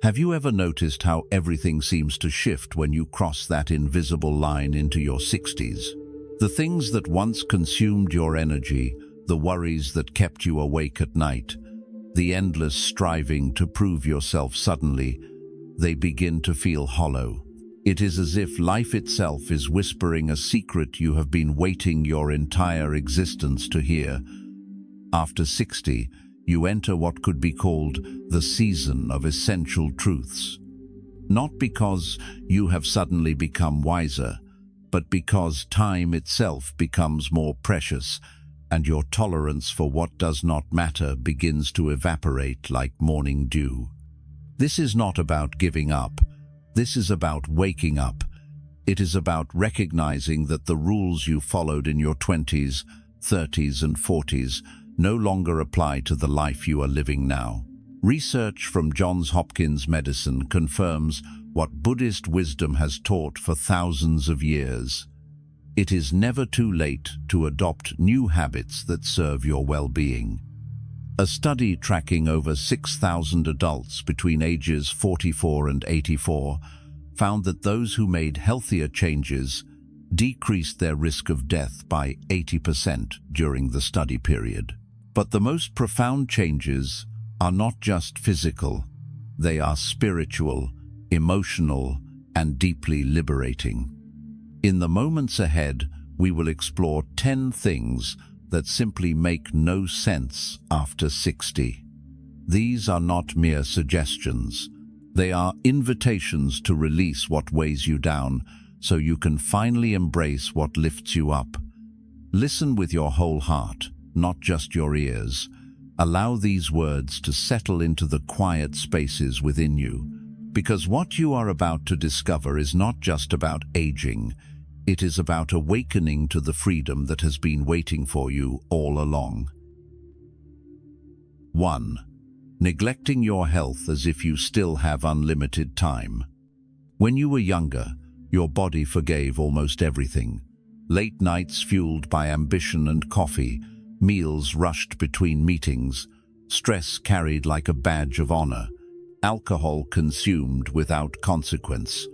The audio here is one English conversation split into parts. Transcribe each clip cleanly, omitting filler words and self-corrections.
Have you ever noticed how everything seems to shift when you cross that invisible line into your 60s? The things that once consumed your energy, the worries that kept you awake at night, the endless striving to prove yourself, suddenly, they begin to feel hollow. It is as if life itself is whispering a secret you have been waiting your entire existence to hear. After 60, you enter what could be called the season of essential truths. Not because you have suddenly become wiser, but because time itself becomes more precious, and your tolerance for what does not matter begins to evaporate like morning dew. This is not about giving up. This is about waking up. It is about recognizing that the rules you followed in your 20s, 30s, and 40s no longer apply to the life you are living now. Research from Johns Hopkins Medicine confirms what Buddhist wisdom has taught for thousands of years. It is never too late to adopt new habits that serve your well-being. A study tracking over 6,000 adults between ages 44 and 84 found that those who made healthier changes decreased their risk of death by 80% during the study period. But the most profound changes are not just physical. They are spiritual, emotional, and deeply liberating. In the moments ahead, we will explore 10 things that simply make no sense after 60. These are not mere suggestions. They are invitations to release what weighs you down so you can finally embrace what lifts you up. Listen with your whole heart, not just your ears. Allow these words to settle into the quiet spaces within you, because what you are about to discover is not just about aging. It is about awakening to the freedom that has been waiting for you all along. 1. Neglecting your health as if you still have unlimited time. When you were younger, your body forgave almost everything. Late nights fueled by ambition and coffee, meals rushed between meetings, stress carried like a badge of honor, alcohol consumed without consequence.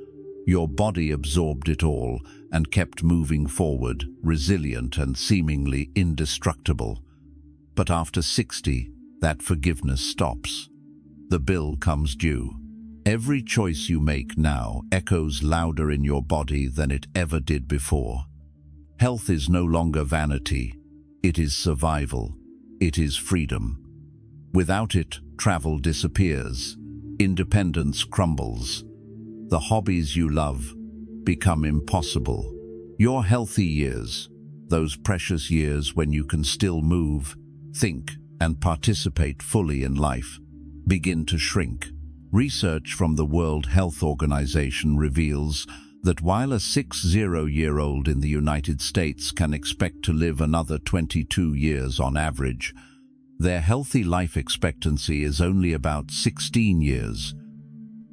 Your body absorbed it all and kept moving forward, resilient and seemingly indestructible. But after 60, that forgiveness stops. The bill comes due. Every choice you make now echoes louder in your body than it ever did before. Health is no longer vanity. It is survival. It is freedom. Without it, travel disappears. Independence crumbles. The hobbies you love become impossible. Your healthy years, those precious years when you can still move, think, and participate fully in life, begin to shrink. Research from the World Health Organization reveals that while a 60-year-old in the United States can expect to live another 22 years on average, their healthy life expectancy is only about 16 years.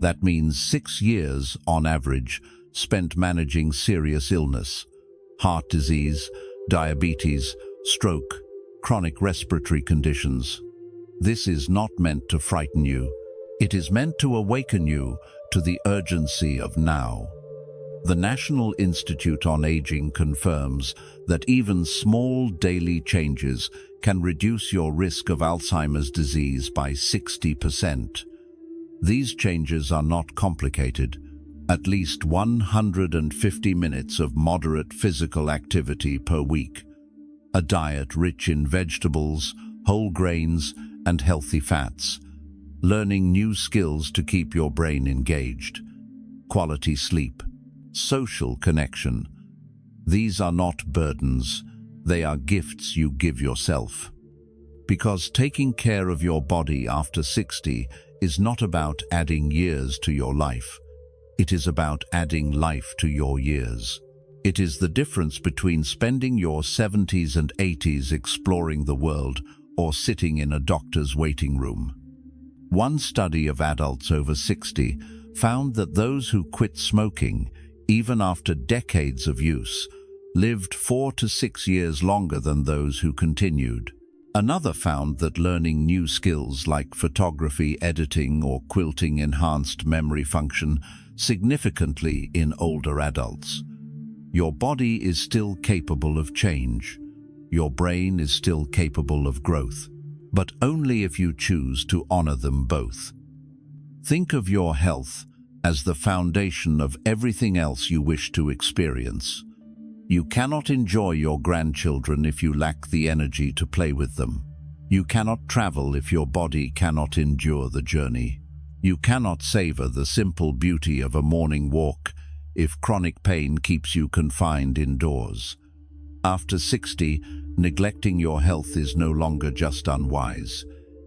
That means 6 years, on average, spent managing serious illness, heart disease, diabetes, stroke, chronic respiratory conditions. This is not meant to frighten you. It is meant to awaken you to the urgency of now. The National Institute on Aging confirms that even small daily changes can reduce your risk of Alzheimer's disease by 60%. These changes are not complicated. At least 150 minutes of moderate physical activity per week. A diet rich in vegetables, whole grains, and healthy fats. Learning new skills to keep your brain engaged. Quality sleep. Social connection. These are not burdens. They are gifts you give yourself. Because taking care of your body after 60 is not about adding years to your life. It is about adding life to your years. It is the difference between spending your 70s and 80s exploring the world or sitting in a doctor's waiting room. One study of adults over 60 found that those who quit smoking, even after decades of use, lived 4 to 6 years longer than those who continued. Another found that learning new skills like photography, editing, or quilting enhanced memory function significantly in older adults. Your body is still capable of change. Your brain is still capable of growth, but only if you choose to honor them both. Think of your health as the foundation of everything else you wish to experience. You cannot enjoy your grandchildren if you lack the energy to play with them. You cannot travel if your body cannot endure the journey. You cannot savor the simple beauty of a morning walk if chronic pain keeps you confined indoors. After 60, neglecting your health is no longer just unwise.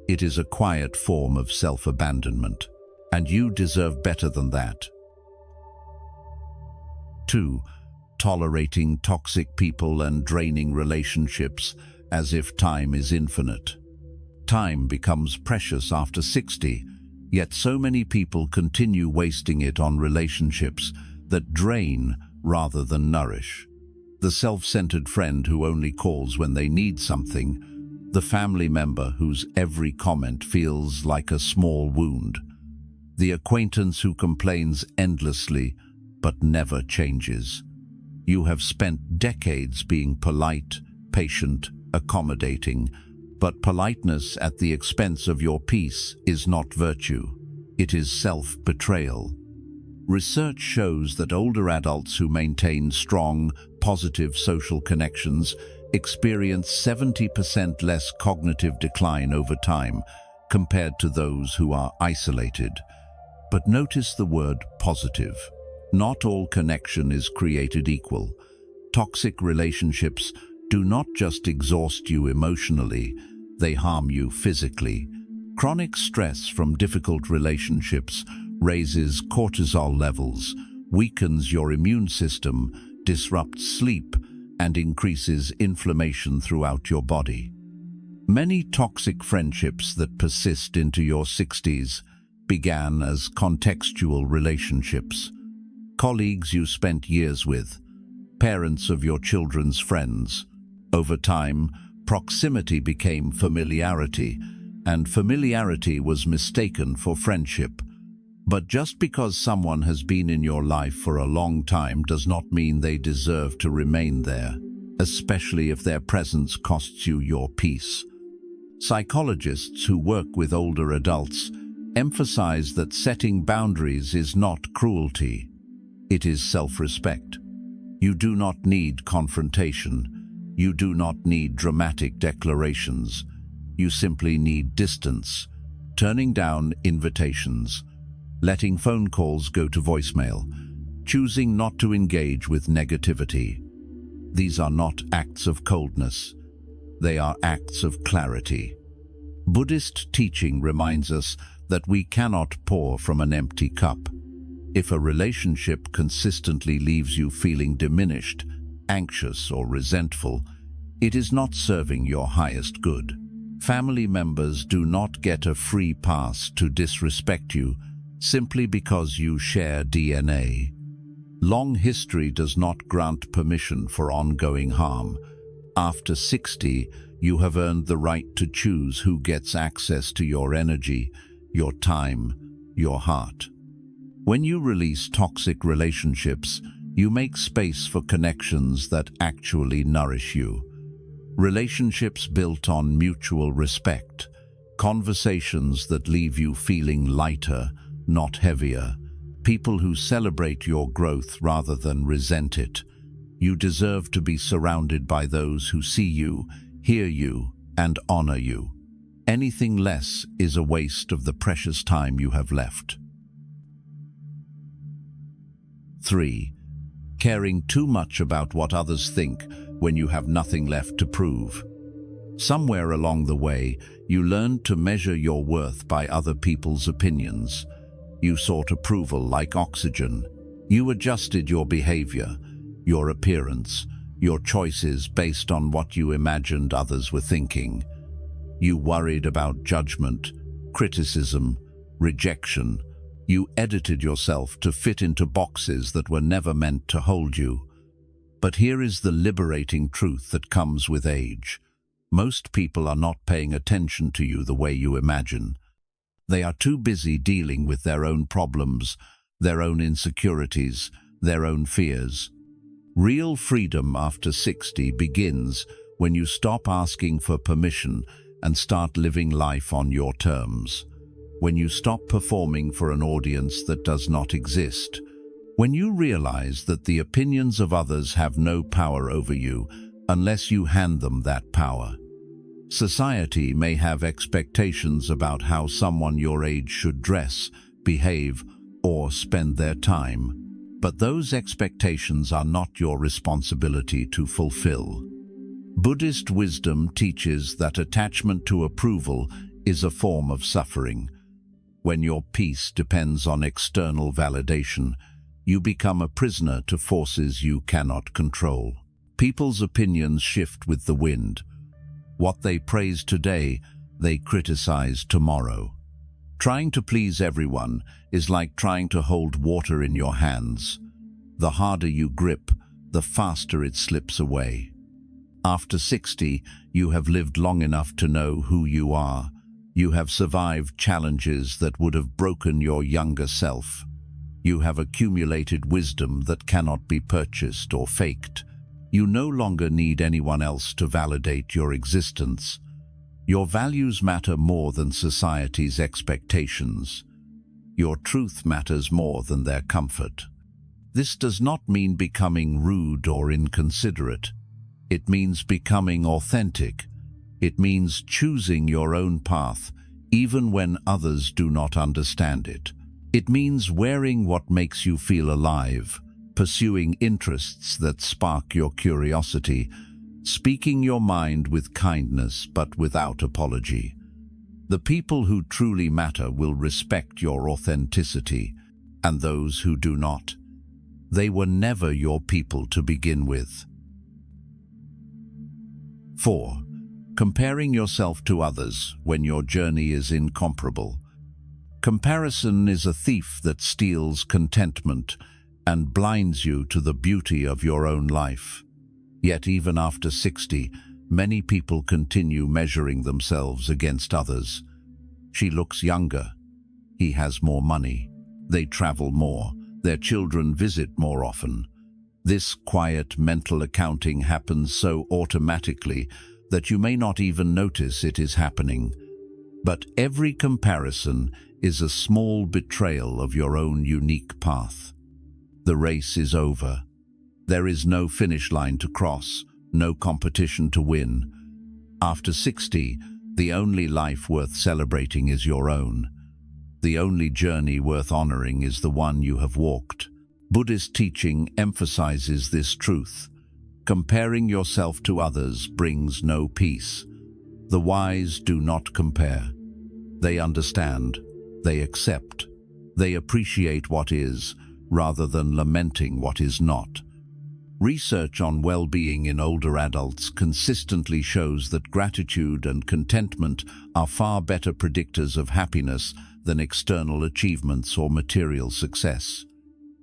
It is a quiet form of self-abandonment, and you deserve better than that. 2. Tolerating toxic people and draining relationships as if time is infinite. Time becomes precious after 60, yet so many people continue wasting it on relationships that drain rather than nourish. The self-centered friend who only calls when they need something, the family member whose every comment feels like a small wound, the acquaintance who complains endlessly but never changes. You have spent decades being polite, patient, accommodating, but politeness at the expense of your peace is not virtue. It is self-betrayal. Research shows that older adults who maintain strong, positive social connections experience 70% less cognitive decline over time compared to those who are isolated. But notice the word positive. Not all connection is created equal. Toxic relationships do not just exhaust you emotionally, they harm you physically. Chronic stress from difficult relationships raises cortisol levels, weakens your immune system, disrupts sleep, and increases inflammation throughout your body. Many toxic friendships that persist into your 60s began as contextual relationships. Colleagues you spent years with, parents of your children's friends. Over time, proximity became familiarity, and familiarity was mistaken for friendship. But just because someone has been in your life for a long time does not mean they deserve to remain there, especially if their presence costs you your peace. Psychologists who work with older adults emphasize that setting boundaries is not cruelty. It is self-respect. You do not need confrontation. You do not need dramatic declarations. You simply need distance, turning down invitations, letting phone calls go to voicemail, choosing not to engage with negativity. These are not acts of coldness. They are acts of clarity. Buddhist teaching reminds us that we cannot pour from an empty cup. If a relationship consistently leaves you feeling diminished, anxious, or resentful, it is not serving your highest good. Family members do not get a free pass to disrespect you simply because you share DNA. Long history does not grant permission for ongoing harm. After 60, you have earned the right to choose who gets access to your energy, your time, your heart. When you release toxic relationships, you make space for connections that actually nourish you. Relationships built on mutual respect, conversations that leave you feeling lighter, not heavier, people who celebrate your growth rather than resent it. You deserve to be surrounded by those who see you, hear you, and honor you. Anything less is a waste of the precious time you have left. 3. Caring too much about what others think when you have nothing left to prove. Somewhere along the way, you learned to measure your worth by other people's opinions. You sought approval like oxygen. You adjusted your behavior, your appearance, your choices based on what you imagined others were thinking. You worried about judgment, criticism, rejection. You edited yourself to fit into boxes that were never meant to hold you. But here is the liberating truth that comes with age. Most people are not paying attention to you the way you imagine. They are too busy dealing with their own problems, their own insecurities, their own fears. Real freedom after 60 begins when you stop asking for permission and start living life on your terms. When you stop performing for an audience that does not exist. When you realize that the opinions of others have no power over you unless you hand them that power. Society may have expectations about how someone your age should dress, behave, or spend their time, but those expectations are not your responsibility to fulfill. Buddhist wisdom teaches that attachment to approval is a form of suffering. When your peace depends on external validation, you become a prisoner to forces you cannot control. People's opinions shift with the wind. What they praise today, they criticize tomorrow. Trying to please everyone is like trying to hold water in your hands. The harder you grip, the faster it slips away. After 60, you have lived long enough to know who you are. You have survived challenges that would have broken your younger self. You have accumulated wisdom that cannot be purchased or faked. You no longer need anyone else to validate your existence. Your values matter more than society's expectations. Your truth matters more than their comfort. This does not mean becoming rude or inconsiderate. It means becoming authentic. It means choosing your own path, even when others do not understand it. It means wearing what makes you feel alive, pursuing interests that spark your curiosity, speaking your mind with kindness but without apology. The people who truly matter will respect your authenticity, and those who do not, they were never your people to begin with. 4. Comparing yourself to others when your journey is incomparable. Comparison is a thief that steals contentment and blinds you to the beauty of your own life. Yet even after 60, many people continue measuring themselves against others. She looks younger. He has more money. They travel more. Their children visit more often. This quiet mental accounting happens so automatically that you may not even notice it is happening. But every comparison is a small betrayal of your own unique path. The race is over. There is no finish line to cross, no competition to win. After 60, the only life worth celebrating is your own. The only journey worth honoring is the one you have walked. Buddhist teaching emphasizes this truth. Comparing yourself to others brings no peace. The wise do not compare. They understand. They accept. They appreciate what is, rather than lamenting what is not. Research on well-being in older adults consistently shows that gratitude and contentment are far better predictors of happiness than external achievements or material success.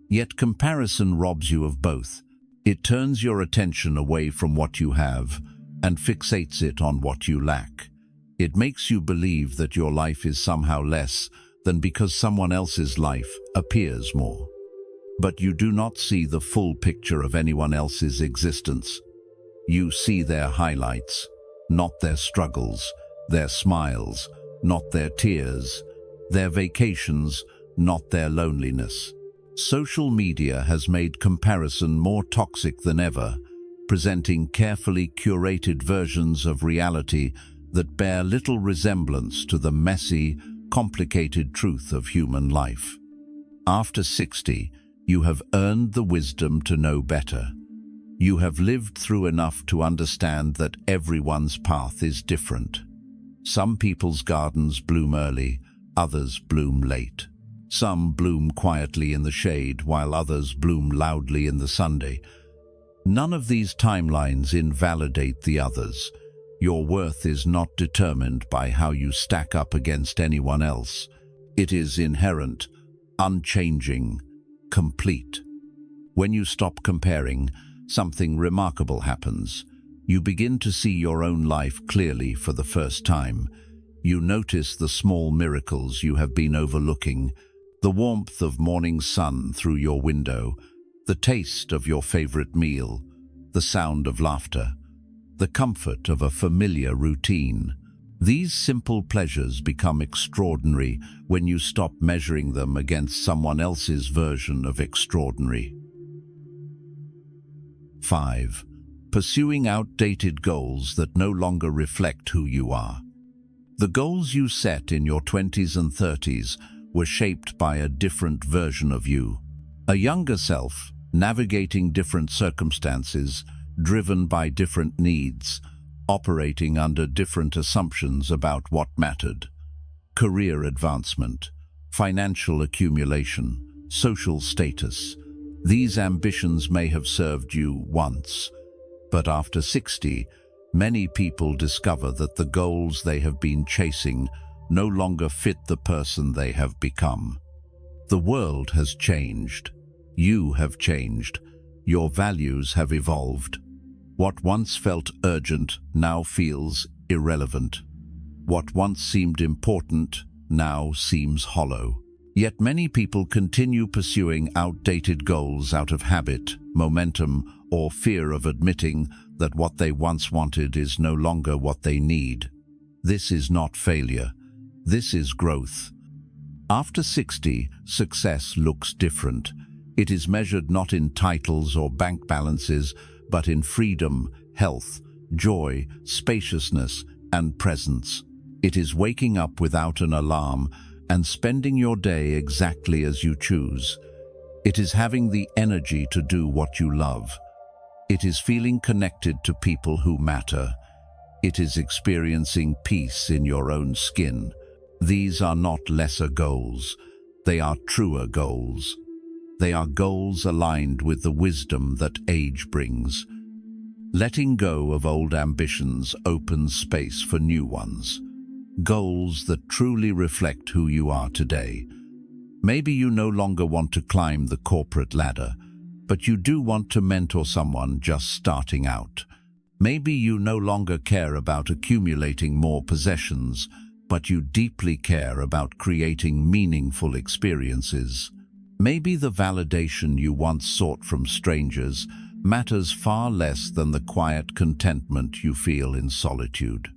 Yet comparison robs you of both. It turns your attention away from what you have and fixates it on what you lack. It makes you believe that your life is somehow less than because someone else's life appears more. But you do not see the full picture of anyone else's existence. You see their highlights, not their struggles, their smiles, not their tears, their vacations, not their loneliness. Social media has made comparison more toxic than ever, presenting carefully curated versions of reality that bear little resemblance to the messy, complicated truth of human life. After 60, you have earned the wisdom to know better. You have lived through enough to understand that everyone's path is different. Some people's gardens bloom early, others bloom late. Some bloom quietly in the shade, while others bloom loudly in the sunday. None of these timelines invalidate the others. Your worth is not determined by how you stack up against anyone else. It is inherent, unchanging, complete. When you stop comparing, something remarkable happens. You begin to see your own life clearly for the first time. You notice the small miracles you have been overlooking, the warmth of morning sun through your window, the taste of your favorite meal, the sound of laughter, the comfort of a familiar routine. These simple pleasures become extraordinary when you stop measuring them against someone else's version of extraordinary. 5. Pursuing outdated goals that no longer reflect who you are. The goals you set in your 20s and 30s were shaped by a different version of you. A younger self, navigating different circumstances, driven by different needs, operating under different assumptions about what mattered. Career advancement, financial accumulation, social status. These ambitions may have served you once, but after 60, many people discover that the goals they have been chasing no longer fit the person they have become. The world has changed. You have changed. Your values have evolved. What once felt urgent now feels irrelevant. What once seemed important now seems hollow. Yet many people continue pursuing outdated goals out of habit, momentum, or fear of admitting that what they once wanted is no longer what they need. This is not failure. This is growth. After 60, success looks different. It is measured not in titles or bank balances, but in freedom, health, joy, spaciousness, and presence. It is waking up without an alarm and spending your day exactly as you choose. It is having the energy to do what you love. It is feeling connected to people who matter. It is experiencing peace in your own skin. These are not lesser goals. They are truer goals. They are goals aligned with the wisdom that age brings. Letting go of old ambitions opens space for new ones. Goals that truly reflect who you are today. Maybe you no longer want to climb the corporate ladder, but you do want to mentor someone just starting out. Maybe you no longer care about accumulating more possessions, but you deeply care about creating meaningful experiences. Maybe the validation you once sought from strangers matters far less than the quiet contentment you feel in solitude.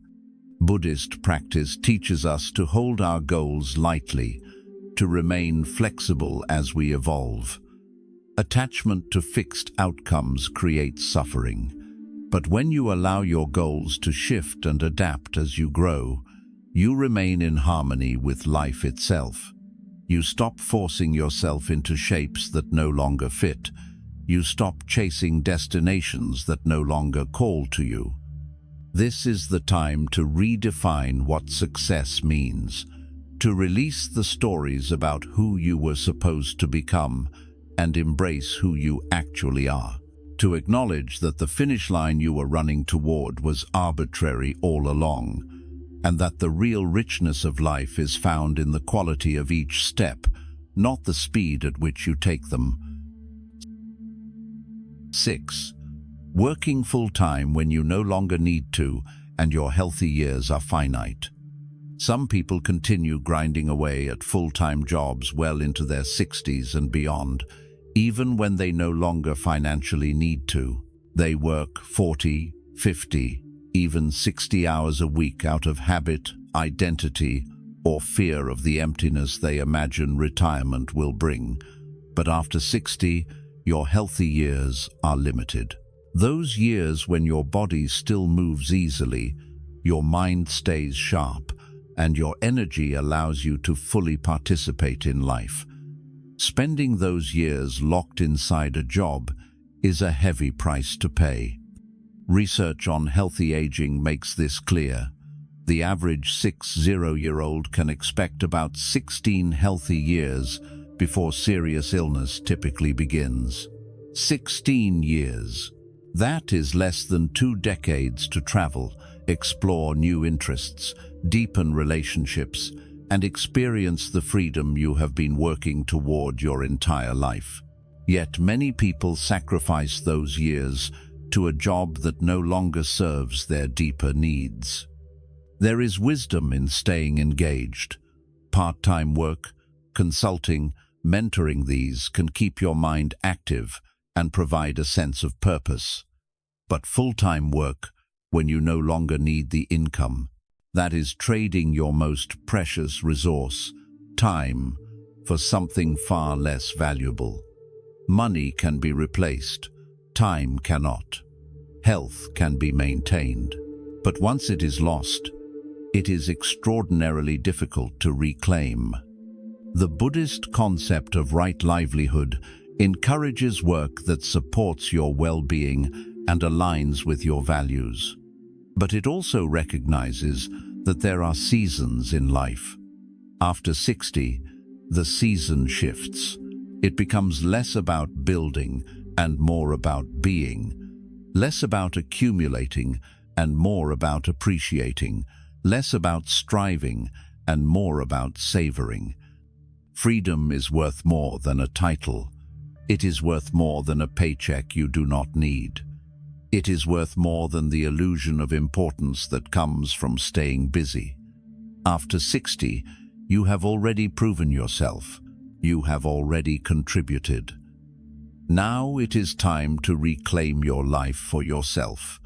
Buddhist practice teaches us to hold our goals lightly, to remain flexible as we evolve. Attachment to fixed outcomes creates suffering, but when you allow your goals to shift and adapt as you grow, you remain in harmony with life itself. You stop forcing yourself into shapes that no longer fit. You stop chasing destinations that no longer call to you. This is the time to redefine what success means, to release the stories about who you were supposed to become and embrace who you actually are, to acknowledge that the finish line you were running toward was arbitrary all along, and that the real richness of life is found in the quality of each step, not the speed at which you take them. 6. Working full-time when you no longer need to and your healthy years are finite. Some people continue grinding away at full-time jobs well into their 60s and beyond, even when they no longer financially need to. They work 40, 50, even 60 hours a week out of habit, identity, or fear of the emptiness they imagine retirement will bring. But after 60, your healthy years are limited. Those years when your body still moves easily, your mind stays sharp, and your energy allows you to fully participate in life. Spending those years locked inside a job is a heavy price to pay. Research on healthy aging makes this clear. The average 60-year-old can expect about 16 healthy years before serious illness typically begins. 16 years. That is less than 2 decades to travel, explore new interests, deepen relationships, and experience the freedom you have been working toward your entire life. Yet many people sacrifice those years to a job that no longer serves their deeper needs. There is wisdom in staying engaged. Part-time work, consulting, mentoring, these can keep your mind active and provide a sense of purpose. But full-time work, when you no longer need the income, that is trading your most precious resource, time, for something far less valuable. Money can be replaced, time cannot. Health can be maintained, but once it is lost, it is extraordinarily difficult to reclaim. The Buddhist concept of right livelihood encourages work that supports your well-being and aligns with your values. But it also recognizes that there are seasons in life. After 60, the season shifts. It becomes less about building and more about being, less about accumulating and more about appreciating, less about striving and more about savoring. Freedom is worth more than a title. It is worth more than a paycheck you do not need. It is worth more than the illusion of importance that comes from staying busy. After 60, you have already proven yourself. You have already contributed. Now it is time to reclaim your life for yourself,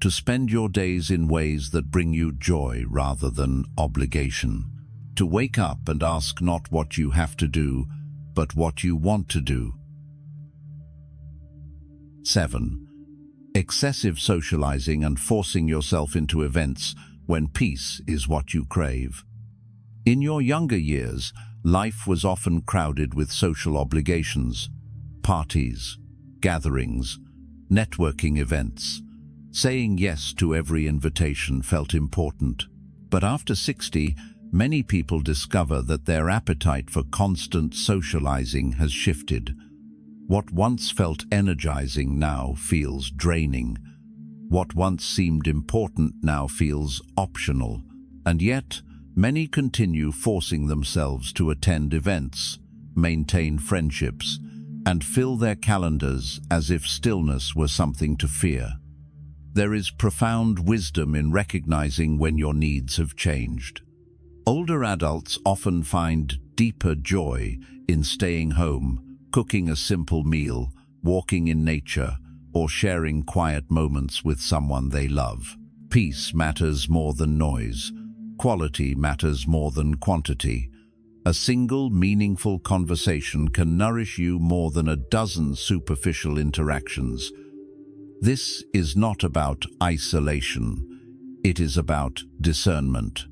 to spend your days in ways that bring you joy rather than obligation, to wake up and ask not what you have to do, but what you want to do. 7. Excessive socializing and forcing yourself into events when peace is what you crave. In your younger years, life was often crowded with social obligations, parties, gatherings, networking events. Saying yes to every invitation felt important. But after 60, many people discover that their appetite for constant socializing has shifted. What once felt energizing now feels draining. What once seemed important now feels optional. And yet, many continue forcing themselves to attend events, maintain friendships, and fill their calendars as if stillness were something to fear. There is profound wisdom in recognizing when your needs have changed. Older adults often find deeper joy in staying home, cooking a simple meal, walking in nature, or sharing quiet moments with someone they love. Peace matters more than noise. Quality matters more than quantity. A single, meaningful conversation can nourish you more than a dozen superficial interactions. This is not about isolation. It is about discernment.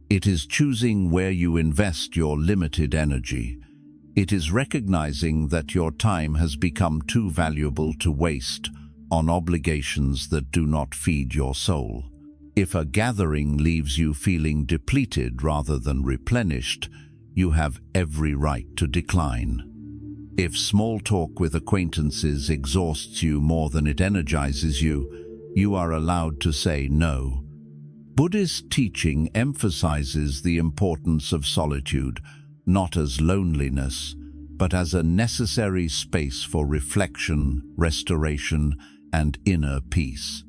It is choosing where you invest your limited energy. It is recognizing that your time has become too valuable to waste on obligations that do not feed your soul. If a gathering leaves you feeling depleted rather than replenished, you have every right to decline. If small talk with acquaintances exhausts you more than it energizes you, you are allowed to say no. Buddhist teaching emphasizes the importance of solitude, not as loneliness, but as a necessary space for reflection, restoration, and inner peace.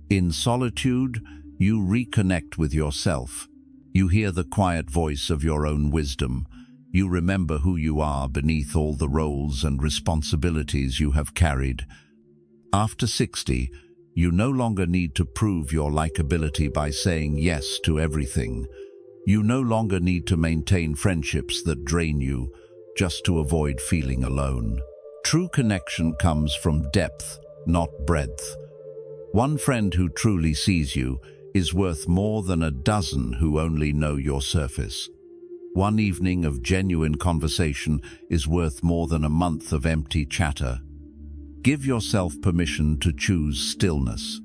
In solitude, you reconnect with yourself. You hear the quiet voice of your own wisdom. You remember who you are beneath all the roles and responsibilities you have carried. After 60, you no longer need to prove your likability by saying yes to everything. You no longer need to maintain friendships that drain you just to avoid feeling alone. True connection comes from depth, not breadth. One friend who truly sees you is worth more than a dozen who only know your surface. One evening of genuine conversation is worth more than a month of empty chatter. Give yourself permission to choose stillness,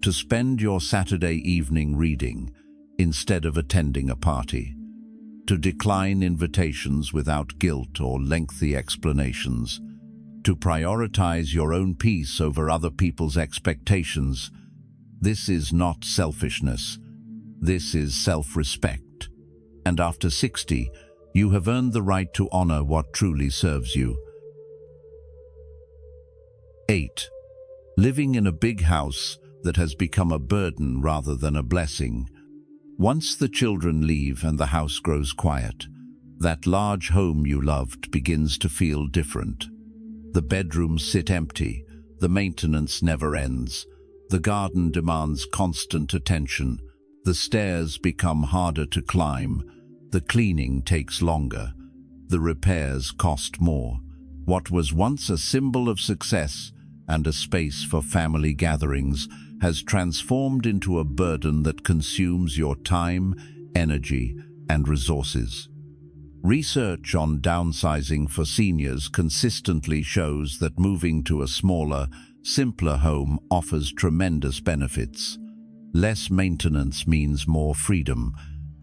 to spend your Saturday evening reading instead of attending a party, to decline invitations without guilt or lengthy explanations, to prioritize your own peace over other people's expectations. This is not selfishness. This is self-respect. And after 60, you have earned the right to honor what truly serves you. 8. living in a big house that has become a burden rather than a blessing. Once the children leave and the house grows quiet, that large home you loved begins to feel different. The bedrooms sit empty, the maintenance never ends, the garden demands constant attention, the stairs become harder to climb, the cleaning takes longer, the repairs cost more. What was once a symbol of success and a space for family gatherings has transformed into a burden that consumes your time, energy, and resources. Research on downsizing for seniors consistently shows that moving to a smaller, simpler home offers tremendous benefits. Less maintenance means more freedom.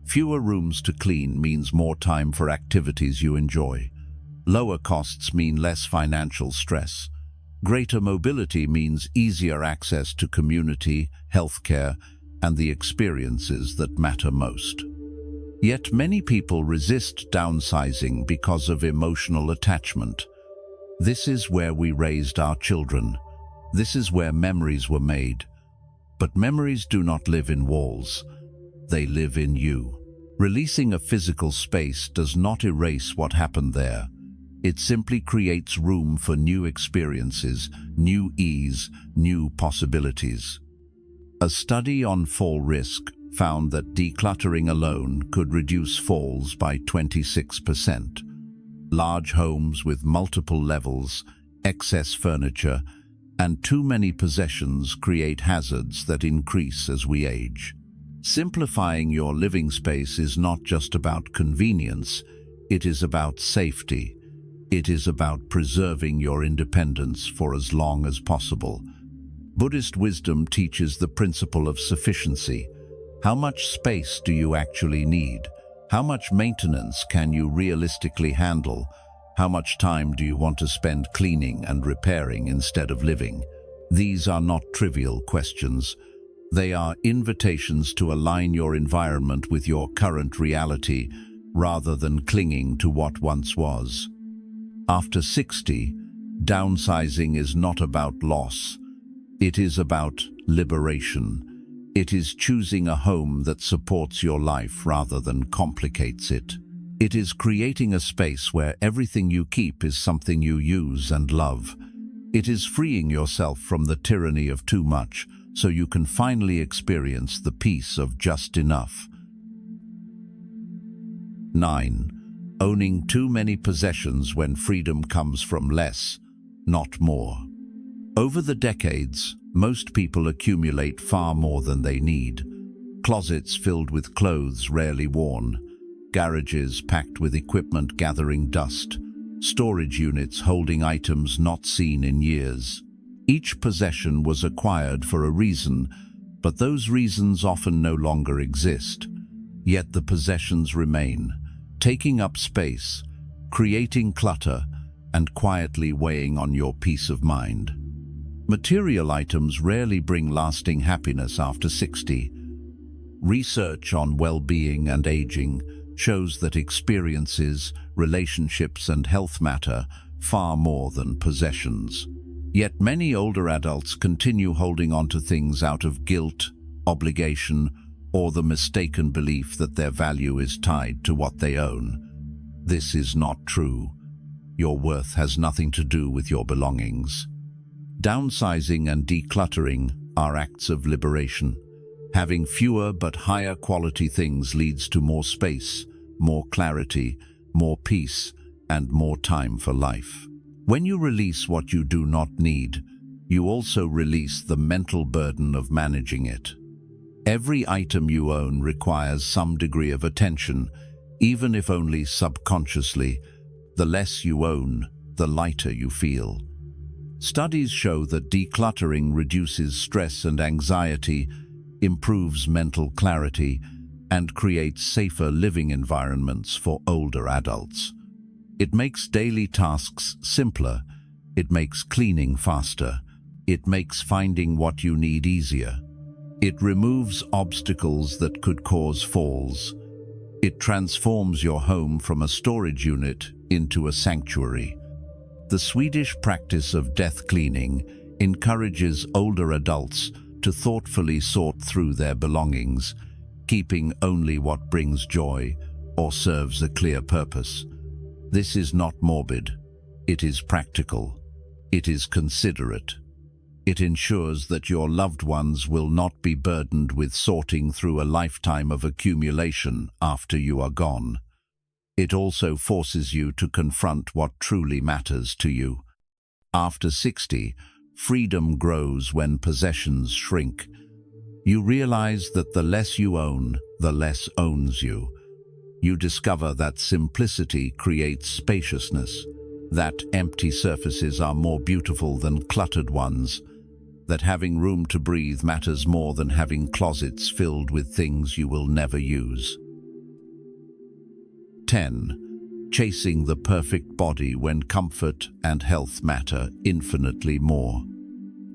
Fewer rooms to clean means more time for activities you enjoy. Lower costs mean less financial stress. Greater mobility means easier access to community, healthcare, and the experiences that matter most. Yet many people resist downsizing because of emotional attachment. This is where we raised our children. This is where memories were made. But memories do not live in walls. They live in you. Releasing a physical space does not erase what happened there. It simply creates room for new experiences, new ease, new possibilities. A study on fall risk found that decluttering alone could reduce falls by 26%. Large homes with multiple levels, excess furniture, and too many possessions create hazards that increase as we age. Simplifying your living space is not just about convenience, it is about safety. It is about preserving your independence for as long as possible. Buddhist wisdom teaches the principle of sufficiency. How much space do you actually need? How much maintenance can you realistically handle? How much time do you want to spend cleaning and repairing instead of living? These are not trivial questions. They are invitations to align your environment with your current reality rather than clinging to what once was. After 60, downsizing is not about loss. It is about liberation. It is choosing a home that supports your life rather than complicates it. It is creating a space where everything you keep is something you use and love. It is freeing yourself from the tyranny of too much so you can finally experience the peace of just enough. 9. Owning too many possessions when freedom comes from less, not more. Over the decades, most people accumulate far more than they need. Closets filled with clothes rarely worn, garages packed with equipment gathering dust, storage units holding items not seen in years. Each possession was acquired for a reason, but those reasons often no longer exist. Yet the possessions remain, taking up space, creating clutter, and quietly weighing on your peace of mind. Material items rarely bring lasting happiness after 60. Research on well-being and aging shows that experiences, relationships, and health matter far more than possessions. Yet many older adults continue holding on to things out of guilt, obligation, or the mistaken belief that their value is tied to what they own. This is not true. Your worth has nothing to do with your belongings. Downsizing and decluttering are acts of liberation. Having fewer but higher quality things leads to more space, more clarity, more peace, and more time for life. When you release what you do not need, you also release the mental burden of managing it. Every item you own requires some degree of attention, even if only subconsciously. The less you own, the lighter you feel. Studies show that decluttering reduces stress and anxiety, improves mental clarity, and creates safer living environments for older adults. It makes daily tasks simpler. It makes cleaning faster. It makes finding what you need easier. It removes obstacles that could cause falls. It transforms your home from a storage unit into a sanctuary. The Swedish practice of death cleaning encourages older adults to thoughtfully sort through their belongings, keeping only what brings joy or serves a clear purpose. This is not morbid. It is practical. It is considerate. It ensures that your loved ones will not be burdened with sorting through a lifetime of accumulation after you are gone. It also forces you to confront what truly matters to you. After 60, freedom grows when possessions shrink. You realize that the less you own, the less owns you. You discover that simplicity creates spaciousness, that empty surfaces are more beautiful than cluttered ones, that having room to breathe matters more than having closets filled with things you will never use. 10. Chasing the perfect body when comfort and health matter infinitely more.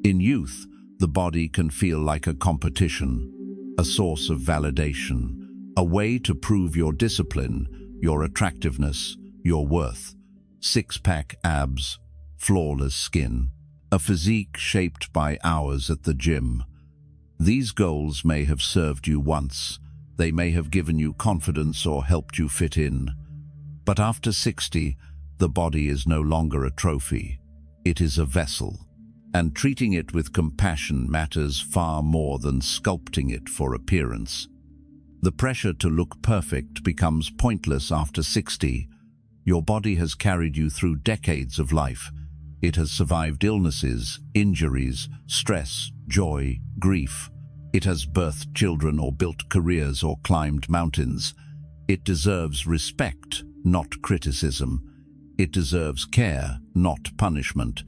In youth, the body can feel like a competition, a source of validation, a way to prove your discipline, your attractiveness, your worth. Six-pack abs, flawless skin, a physique shaped by hours at the gym. These goals may have served you once. They may have given you confidence or helped you fit in. But after 60, the body is no longer a trophy. It is a vessel, and treating it with compassion matters far more than sculpting it for appearance. The pressure to look perfect becomes pointless after 60. Your body has carried you through decades of life. It has survived illnesses, injuries, stress, joy, grief. It has birthed children or built careers or climbed mountains. It deserves respect, not criticism. It deserves care, not punishment.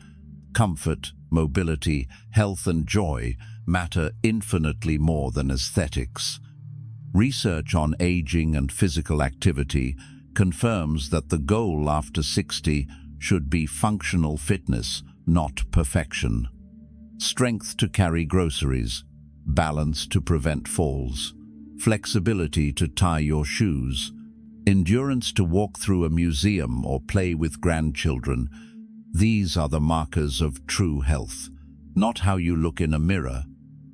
Comfort, mobility, health and joy matter infinitely more than aesthetics. Research on aging and physical activity confirms that the goal after 60 should be functional fitness, not perfection. Strength to carry groceries, balance to prevent falls, flexibility to tie your shoes, endurance to walk through a museum or play with grandchildren. These are the markers of true health, not how you look in a mirror,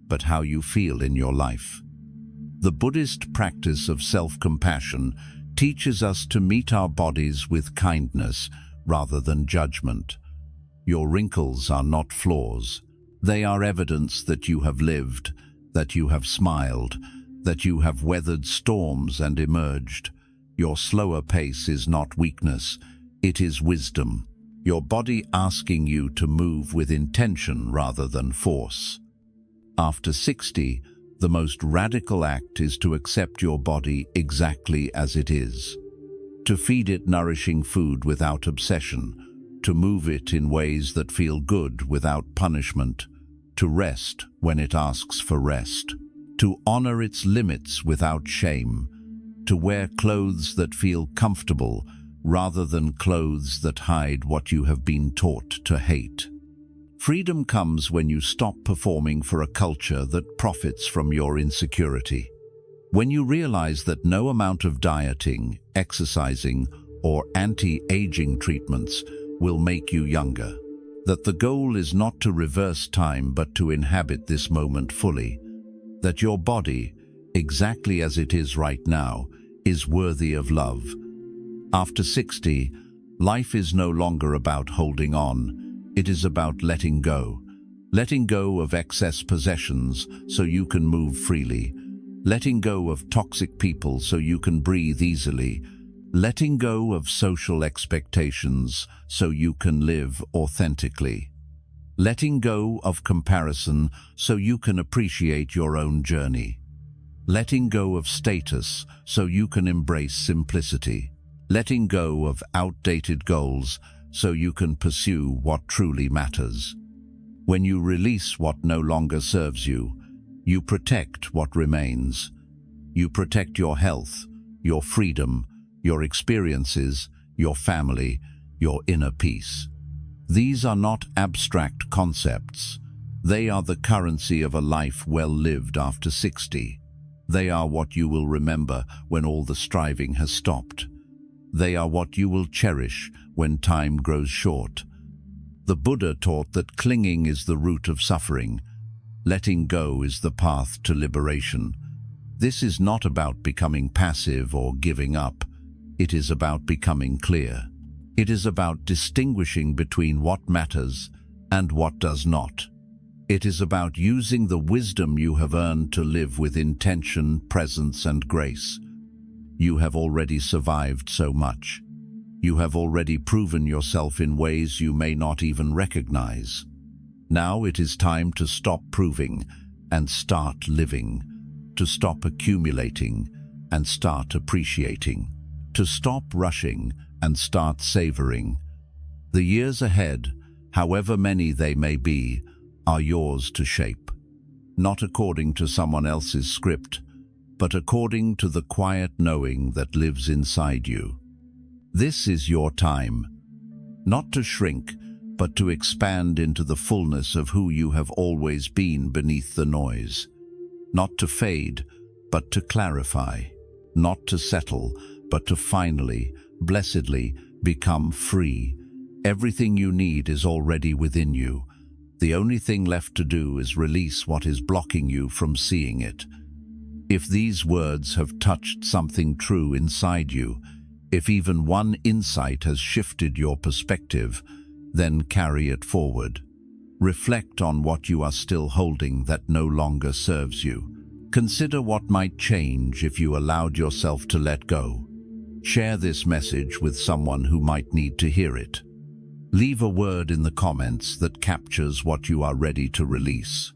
but how you feel in your life. The Buddhist practice of self-compassion teaches us to meet our bodies with kindness rather than judgment. Your wrinkles are not flaws. They are evidence that you have lived, that you have smiled, that you have weathered storms and emerged. Your slower pace is not weakness, it is wisdom. Your body asking you to move with intention rather than force. After 60, the most radical act is to accept your body exactly as it is. To feed it nourishing food without obsession, to move it in ways that feel good without punishment, to rest when it asks for rest, to honor its limits without shame, to wear clothes that feel comfortable rather than clothes that hide what you have been taught to hate. Freedom comes when you stop performing for a culture that profits from your insecurity. When you realize that no amount of dieting, exercising, or anti-aging treatments will make you younger. That the goal is not to reverse time but to inhabit this moment fully. That your body, exactly as it is right now, is worthy of love. After 60, life is no longer about holding on. It is about letting go. Letting go of excess possessions so you can move freely. Letting go of toxic people so you can breathe easily. Letting go of social expectations so you can live authentically. Letting go of comparison so you can appreciate your own journey. Letting go of status so you can embrace simplicity. Letting go of outdated goals so you can pursue what truly matters. When you release what no longer serves you, you protect what remains. You protect your health, your freedom, your experiences, your family, your inner peace. These are not abstract concepts. They are the currency of a life well lived after 60. They are what you will remember when all the striving has stopped. They are what you will cherish when time grows short. The Buddha taught that clinging is the root of suffering. Letting go is the path to liberation. This is not about becoming passive or giving up. It is about becoming clear. It is about distinguishing between what matters and what does not. It is about using the wisdom you have earned to live with intention, presence, and grace. You have already survived so much. You have already proven yourself in ways you may not even recognize. Now it is time to stop proving and start living, to stop accumulating and start appreciating, to stop rushing and start savoring. The years ahead, however many they may be, are yours to shape, not according to someone else's script, but according to the quiet knowing that lives inside you. This is your time, not to shrink, but to expand into the fullness of who you have always been beneath the noise. Not to fade, but to clarify. Not to settle, but to finally, blessedly, become free. Everything you need is already within you. The only thing left to do is release what is blocking you from seeing it. If these words have touched something true inside you, if even one insight has shifted your perspective, then carry it forward. Reflect on what you are still holding that no longer serves you. Consider what might change if you allowed yourself to let go. Share this message with someone who might need to hear it. Leave a word in the comments that captures what you are ready to release.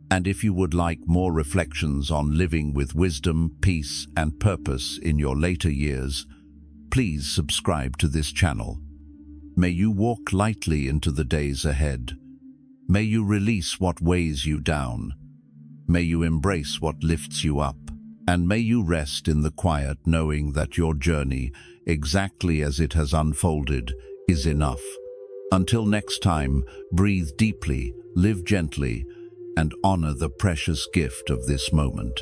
And if you would like more reflections on living with wisdom, peace, and purpose in your later years, please subscribe to this channel. May you walk lightly into the days ahead. May you release what weighs you down. May you embrace what lifts you up. And may you rest in the quiet knowing that your journey, exactly as it has unfolded, is enough. Until next time, breathe deeply, live gently, and honor the precious gift of this moment.